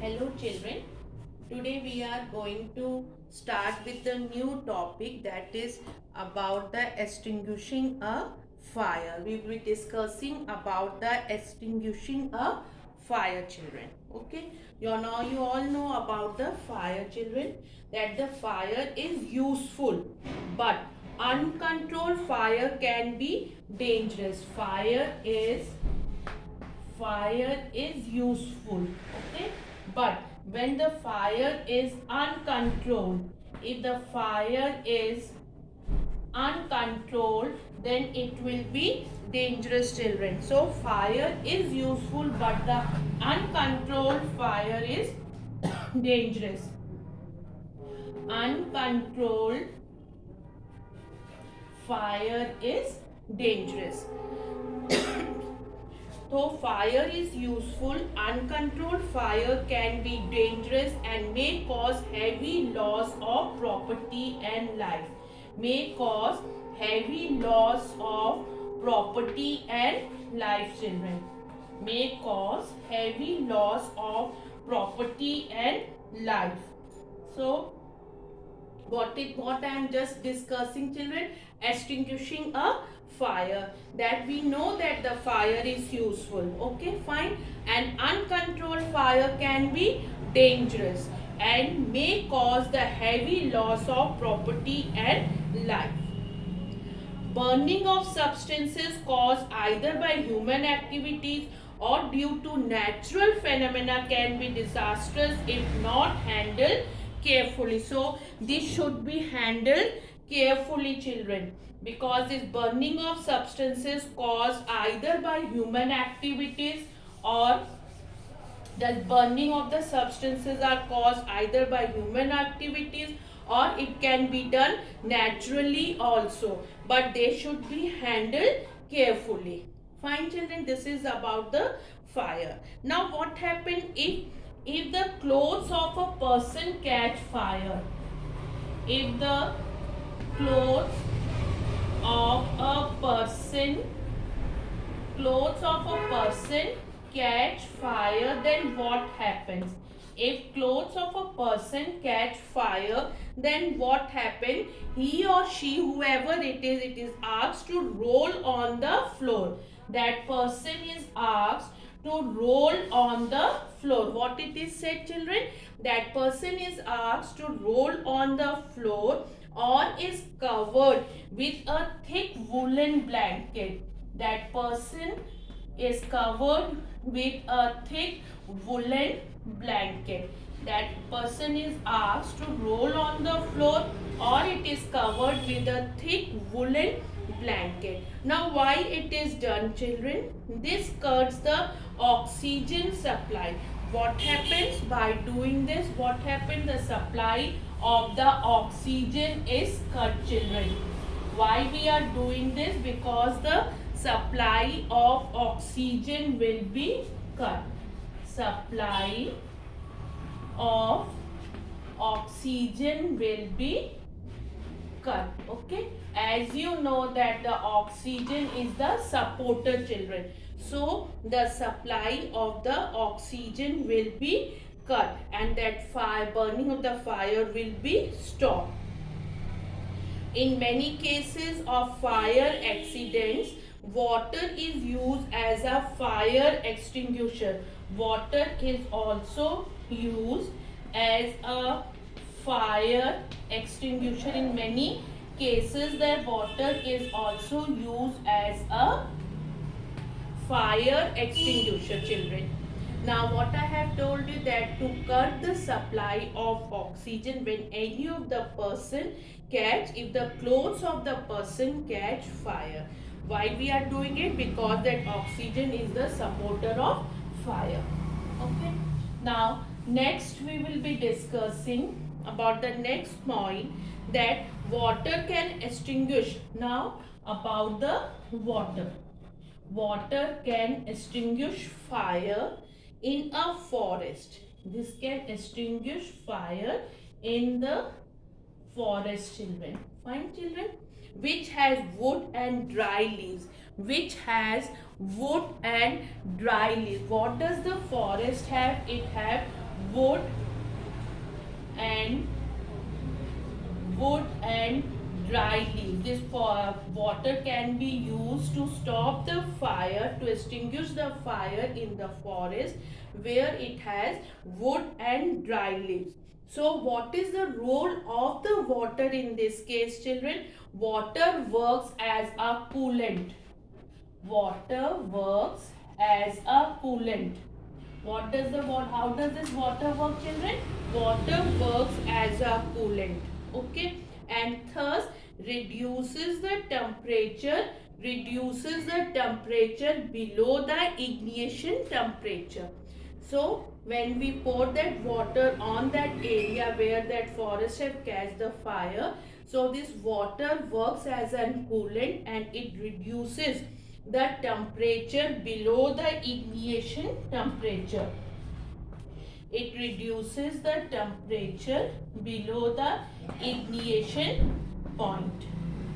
Hello children, today we are going to start with the new topic that is about the extinguishing a fire. We will be discussing about the extinguishing a fire children. Okay, you all know about the fire children, that the fire is useful but uncontrolled fire can be dangerous. Fire is useful, okay, but when the fire is uncontrolled, if the fire is uncontrolled, then it will be dangerous children. So fire is useful but the uncontrolled fire is dangerous. Uncontrolled fire is dangerous. Though fire is useful, uncontrolled fire can be dangerous and may cause heavy loss of property and life. May cause heavy loss of property and life, children. May cause heavy loss of property and life. So, what I am just discussing, children, extinguishing a fire, that we know that the fire is useful, okay, fine, and uncontrolled fire can be dangerous and may cause the heavy loss of property and life. Burning of substances caused either by human activities or due to natural phenomena can be disastrous if not handled carefully. So this should be handled carefully, children, because this burning of substances caused either by human activities, or the burning of the substances are caused either by human activities or it can be done naturally also, but they should be handled carefully. Fine children, this is about the fire. Now what happens if the clothes of a person catch fire? If the clothes of a person catch fire, then what happens? If clothes of a person catch fire, then what happens? He or she, whoever it is asked to roll on the floor. That person is asked to roll on the floor. What it is said, children? That person is asked to roll on the floor or is covered with a thick woolen blanket. That person is covered with a thick woolen blanket. That person is asked to roll on the floor or it is covered with a thick woolen blanket. Now why it is done, children? This cuts the oxygen supply. What happens by doing this? What happens? The supply of the oxygen is cut, children. Why we are doing this? Because the supply of oxygen will be cut. Supply of oxygen will be cut, okay. As you know that the oxygen is the supporter, children, so the supply of the oxygen will be cut and that burning of the fire will be stopped. In many cases of fire accidents, water is used as a fire extinguisher. Water is also used as a fire extinguisher. In many cases, the water is also used as a fire extinguisher, children. Now what I have told you, that to cut the supply of oxygen when any of the person if the clothes of the person catch fire. Why we are doing it? Because that oxygen is the supporter of fire. Okay. Now next we will be discussing about the next point, that water can extinguish. Now about the water. Water can extinguish fire in a forest. This can extinguish fire in the forest, children. Fine, children. Which has wood and dry leaves. Which has wood and dry leaves. What does the forest have? It have wood and dry leaves. This water can be used to stop the fire, to extinguish the fire in the forest where it has wood and dry leaves. So what is the role of the water in this case, children? Water works as a coolant. Water works as a coolant. What does the water, how does this water work, children? Water works as a coolant. Okay, and thus reduces the temperature, below the ignition temperature. So when we pour that water on that area where that forest have catch the fire, so this water works as a coolant and it reduces the temperature below the ignition temperature. It reduces the temperature below the ignition point.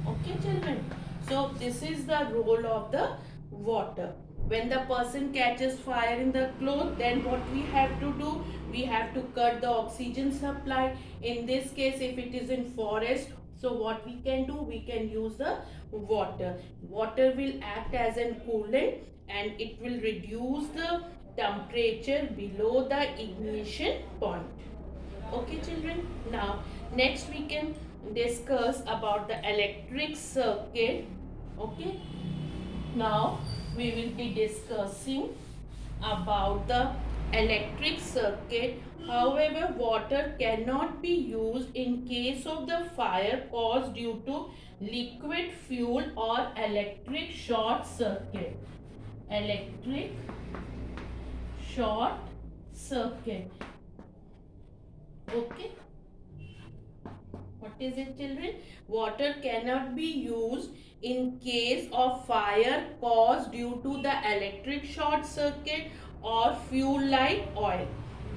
Okay, children. So this is the role of the water. When the person catches fire in the cloth, then what we have to do? We have to cut the oxygen supply. In this case, if it is in forest, so what we can do? We can use the water. Water will act as a coolant and it will reduce the temperature below the ignition point. Okay, children. Now, next we can discuss about the electric circuit. Okay. Now, we will be discussing about the electric circuit. However, water cannot be used in case of the fire caused due to liquid fuel or electric short circuit. Electric short circuit. Okay. What is it, children? Water cannot be used in case of fire caused due to the electric short circuit or fuel like oil.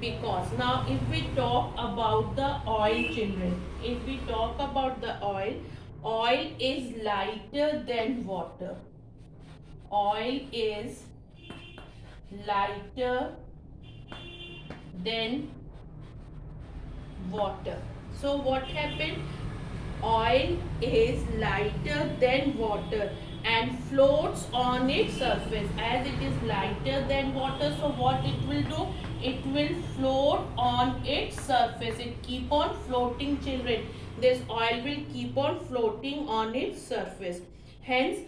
Because now if we talk about the oil, children, if we talk about the oil is lighter than water. Oil is lighter than water. So what happened? Oil is lighter than water and floats on its surface. As it is lighter than water, so what it will do? It will float on its surface. It keep on floating, children. This oil will keep on floating on its surface. Hence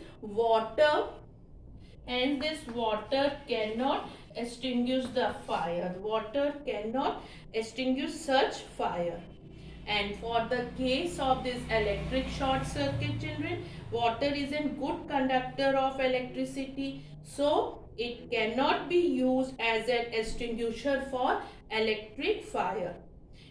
this water cannot extinguish the fire. Water cannot extinguish such fire. And for the case of this electric short circuit, children, water is a good conductor of electricity, so it cannot be used as an extinguisher for electric fire.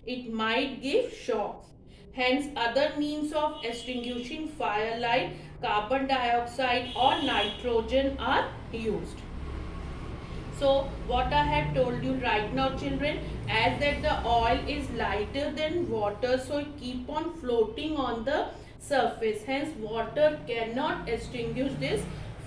It might give shocks. Hence, other means of extinguishing fire like carbon dioxide or nitrogen are used. So what I have told you right now, children, as that the oil is lighter than water, so it keep on floating on the surface. Hence water cannot extinguish this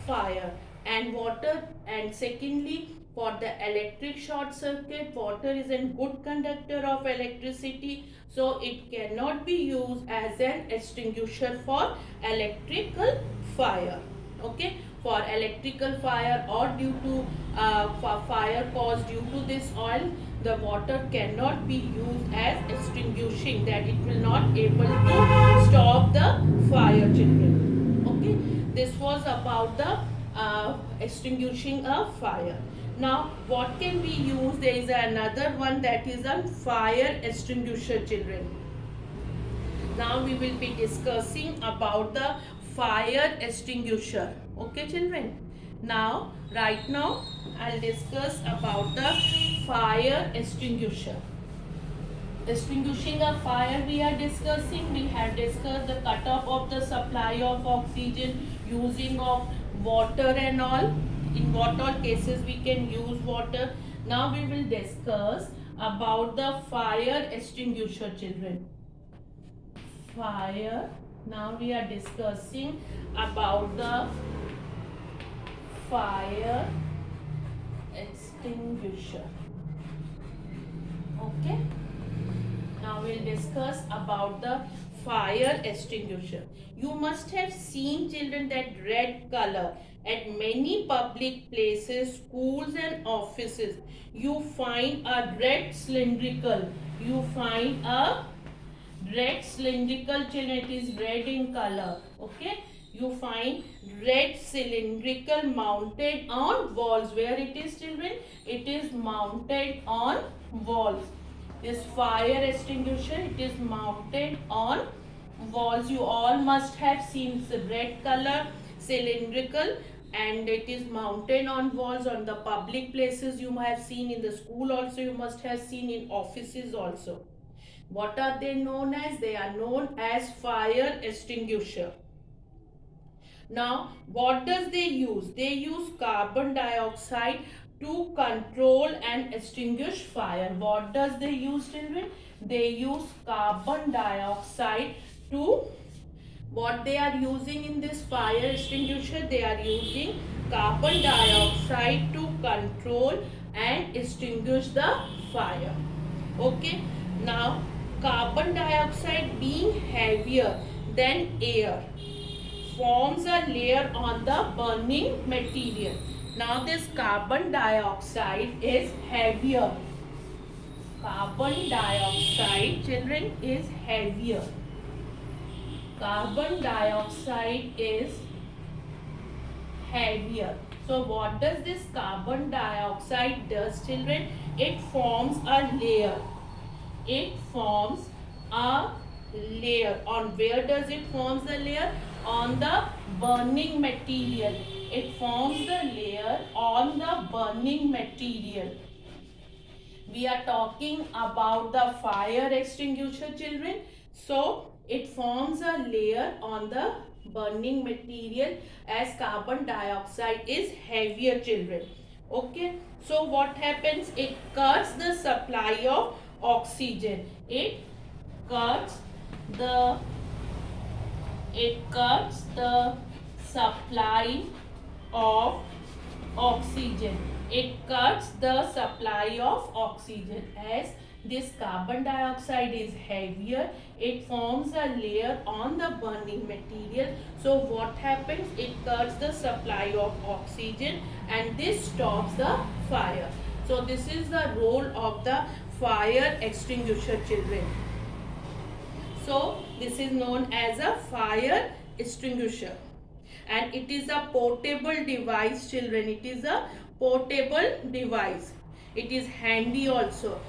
fire. And secondly, for the electric short circuit, water is a good conductor of electricity, so it cannot be used as an extinguisher for electrical fire. Okay, for electrical fire or due to for fire caused due to this oil, the water cannot be used as extinguishing, that it will not able to stop the fire, children. Okay, this was about the extinguishing a fire. Now what can be used? There is another one, that is a fire extinguisher, children. Now we will be discussing about the fire extinguisher. Okay, children. Now right now I'll discuss about the fire extinguisher. Extinguishing a fire we are discussing. We have discussed the cutoff of the supply of oxygen, using of water and all. In what all cases we can use water. Now we will discuss about the fire extinguisher, children. Fire. Now we are discussing about the fire extinguisher. Okay. Now we'll discuss about the fire extinguisher. You must have seen, children, that red color at many public places, schools and offices. You find a red cylindrical. You find a red cylindrical, children. It is red in color. Okay. You find red cylindrical mounted on walls. Where it is, children? It is mounted on walls. This fire extinguisher, it is mounted on walls. You all must have seen the red color, cylindrical, and it is mounted on walls on the public places. You have seen in the school also. You must have seen in offices also. What are they known as? They are known as fire extinguisher. Now, what does they use? They use carbon dioxide to control and extinguish fire. What does they use, children? They use carbon dioxide to, what they are using in this fire extinguisher? They are using carbon dioxide to control and extinguish the fire. Okay. Now, carbon dioxide being heavier than air forms a layer on the burning material. Now this carbon dioxide is heavier. Carbon dioxide, children, is heavier. Carbon dioxide is heavier. So what does this carbon dioxide does, children? It forms a layer. It forms a layer. On where does it forms the layer? On the burning material. It forms the layer on the burning material. We are talking about the fire extinguisher, children. So it forms a layer on the burning material as carbon dioxide is heavier, children. Okay. So what happens? It cuts the supply of oxygen. It cuts the supply of oxygen. It cuts the supply of oxygen. As this carbon dioxide is heavier, it forms a layer on the burning material. So what happens? It cuts the supply of oxygen and this stops the fire. So this is the role of the fire extinguisher, children. So this is known as a fire extinguisher, and it is a portable device, children. It is a portable device. It is handy also.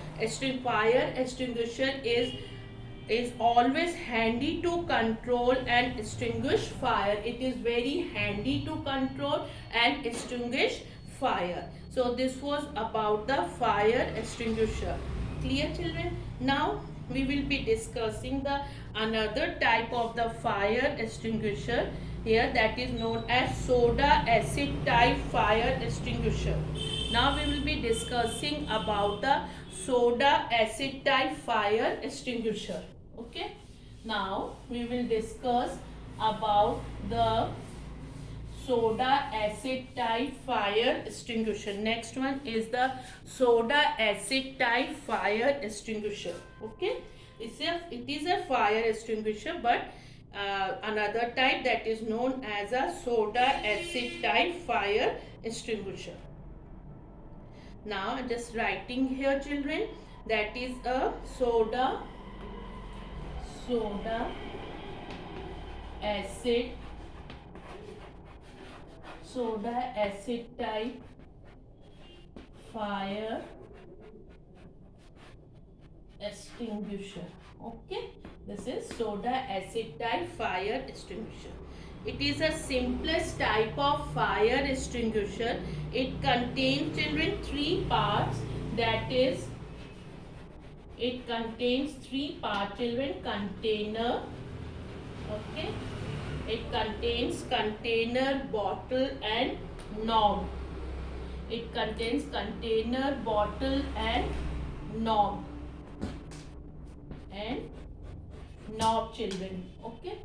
Fire extinguisher is always handy to control and extinguish fire. It is very handy to control and extinguish fire. So this was about the fire extinguisher. Clear, children? Now we will be discussing the another type of the fire extinguisher here, that is known as soda acid type fire extinguisher. Now we will be discussing about the soda acid type fire extinguisher. Okay. Now we will discuss about the soda acid type fire extinguisher. Next one is the soda acid type fire extinguisher. Okay. It is a fire extinguisher, but another type that is known as a soda acid type fire extinguisher. Now I'm just writing here, children, that is a soda acid type fire extinguisher. Okay, this is soda acid type fire extinguisher. It is a simplest type of fire extinguisher. It contains, children, three parts. That is, it contains three parts, children. Container. Okay. It contains container, bottle and knob. It contains container, bottle and knob. Children. Okay.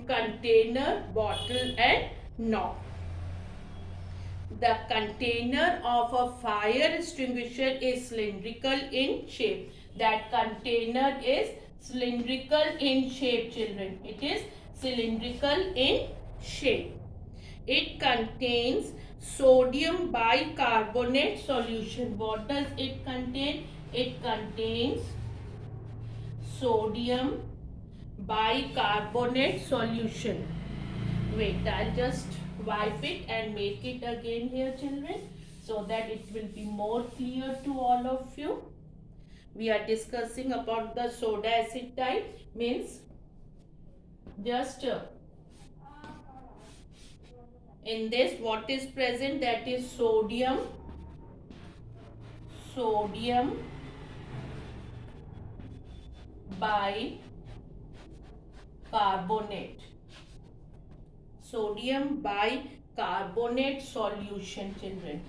Container, bottle and knob. The container of a fire extinguisher is cylindrical in shape. That container is cylindrical in shape, children. It is cylindrical in shape. It contains sodium bicarbonate solution. What does it contain? It contains sodium bicarbonate solution. Wait, I'll just wipe it and make it again here, children, so that it will be more clear to all of you. We are discussing about the soda acid type, means just in this what is present, that is sodium bicarbonate, sodium bicarbonate solution, children.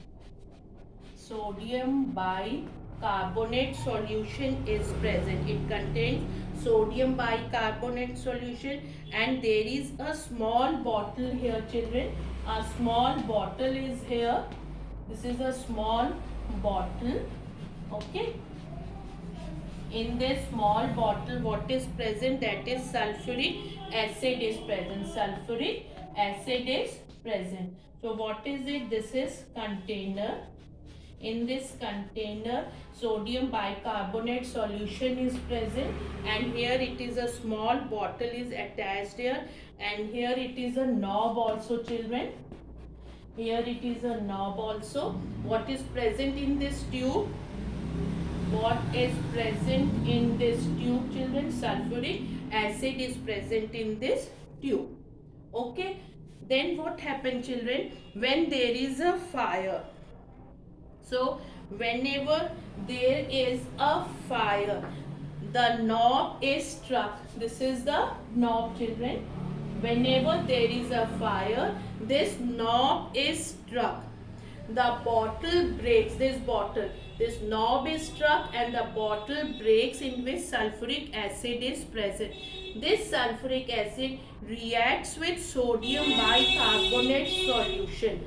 Sodium bicarbonate solution is present. It contains sodium bicarbonate solution, and there is a small bottle here, children. A small bottle is here. This is a small bottle. Okay. In this small bottle, what is present? That is sulfuric acid is present. Sulfuric acid is present. So what is it? This is container. In this container, sodium bicarbonate solution is present, and here it is a small bottle is attached here, and here it is a knob also, children. Here it is a knob also. What is present in this tube? What is present in this tube, children? Sulfuric acid is present in this tube. Okay. Then what happens, children? When there is a fire. So whenever there is a fire, the knob is struck. This is the knob, children. Whenever there is a fire, this knob is struck. The bottle breaks. This knob is struck and the bottle breaks, in which sulfuric acid is present. This sulfuric acid reacts with sodium bicarbonate solution.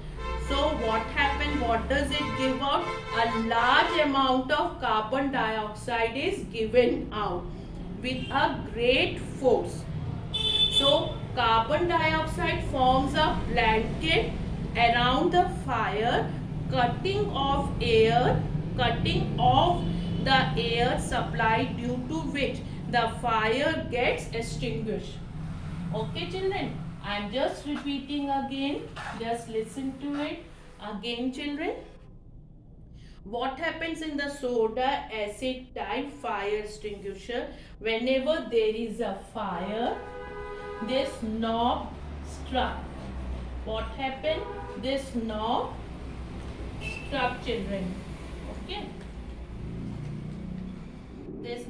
So what happens? What does it give out? A large amount of carbon dioxide is given out with a great force. So carbon dioxide forms a blanket around the fire, cutting off the air supply, due to which the fire gets extinguished. Okay, children, I am just repeating again. Just listen to it again, children. What happens in the soda acid type fire extinguisher? Whenever there is a fire, this knob struck. What happened? This knob struck, children. Okay. This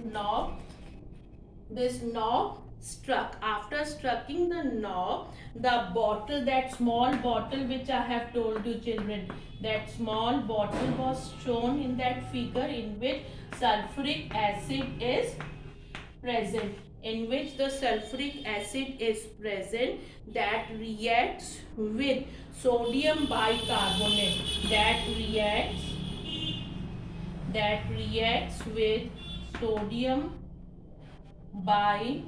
knob struck. After striking the knob, the bottle, that small bottle which I have told you, children, that small bottle was shown in that figure, in which sulfuric acid is present. In which the sulfuric acid is present, that reacts with sodium bicarbonate. That reacts with sodium bicarbonate.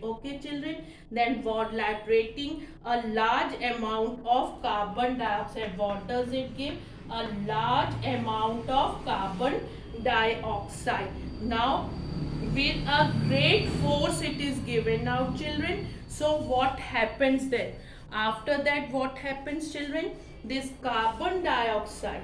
Okay, children. Then what? Liberating a large amount of carbon dioxide. What does it give? A large amount of carbon dioxide. Now with a great force it is given out, children. So what happens then? After that, what happens, children? This carbon dioxide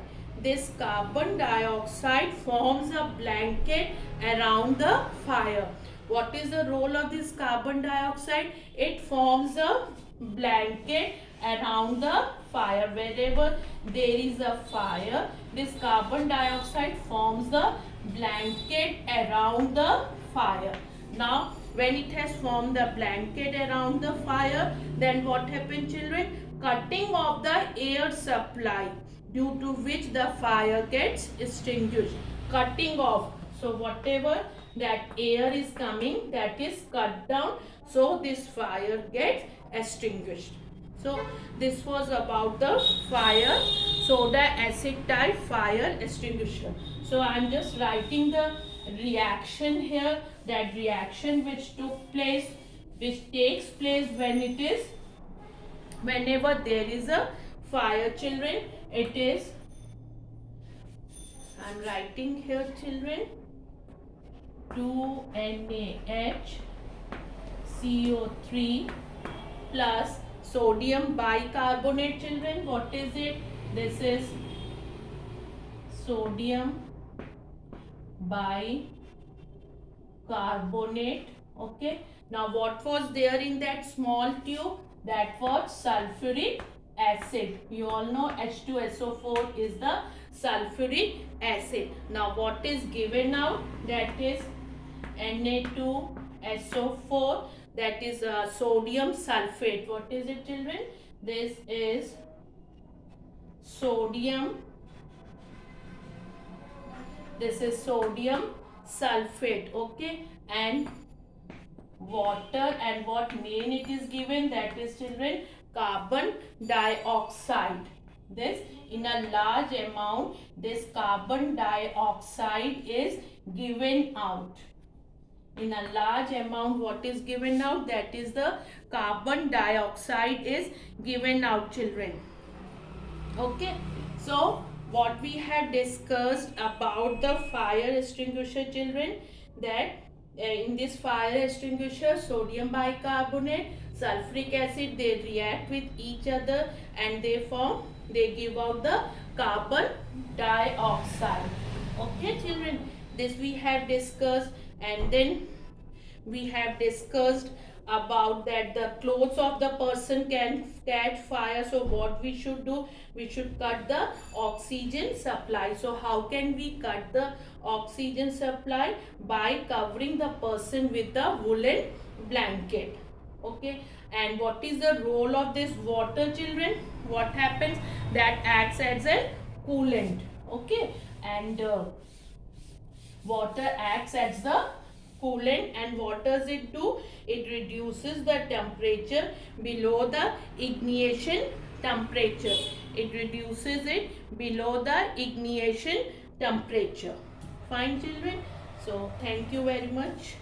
forms a blanket around the fire. What is the role of this carbon dioxide? It forms a blanket around the fire. Wherever there is a fire, this carbon dioxide forms the blanket around the fire. Now when it has formed the blanket around the fire, then what happens, children? Cutting off the air supply, due to which the fire gets extinguished. Cutting off. So whatever that air is coming, that is cut down, so this fire gets extinguished. So this was about the fire soda acid type fire extinguisher. So I am just writing the reaction here, that reaction which takes place whenever there is a fire, children. It is, I am writing here, children, 2NaHCO3 plus sodium bicarbonate, children. What is it? This is sodium bicarbonate. Okay. Now what was there in that small tube? That was sulfuric acid. You all know H2SO4 is the sulfuric acid. Now what is given out? That is Na2SO4, that is sodium sulfate. What is it, children? This is sodium sulfate. Okay, and water, and what main it is given, that is, children, carbon dioxide. This, in a large amount, this carbon dioxide is given out. In a large amount, what is given out? That is the carbon dioxide is given out, children. Okay, so what we have discussed about the fire extinguisher, children, that in this fire extinguisher, sodium bicarbonate, sulfuric acid, they react with each other and they give out the carbon dioxide. Okay, children, this we have discussed. And then we have discussed about that the clothes of the person can catch fire. So what we should do? We should cut the oxygen supply. So how can we cut the oxygen supply? By covering the person with a woolen blanket. Okay, and what is the role of this water, children? What happens? That acts as a coolant. Okay, and water acts as the coolant, and what does it do? It reduces the temperature below the ignition temperature. It reduces it below the ignition temperature. Fine, children. So thank you very much.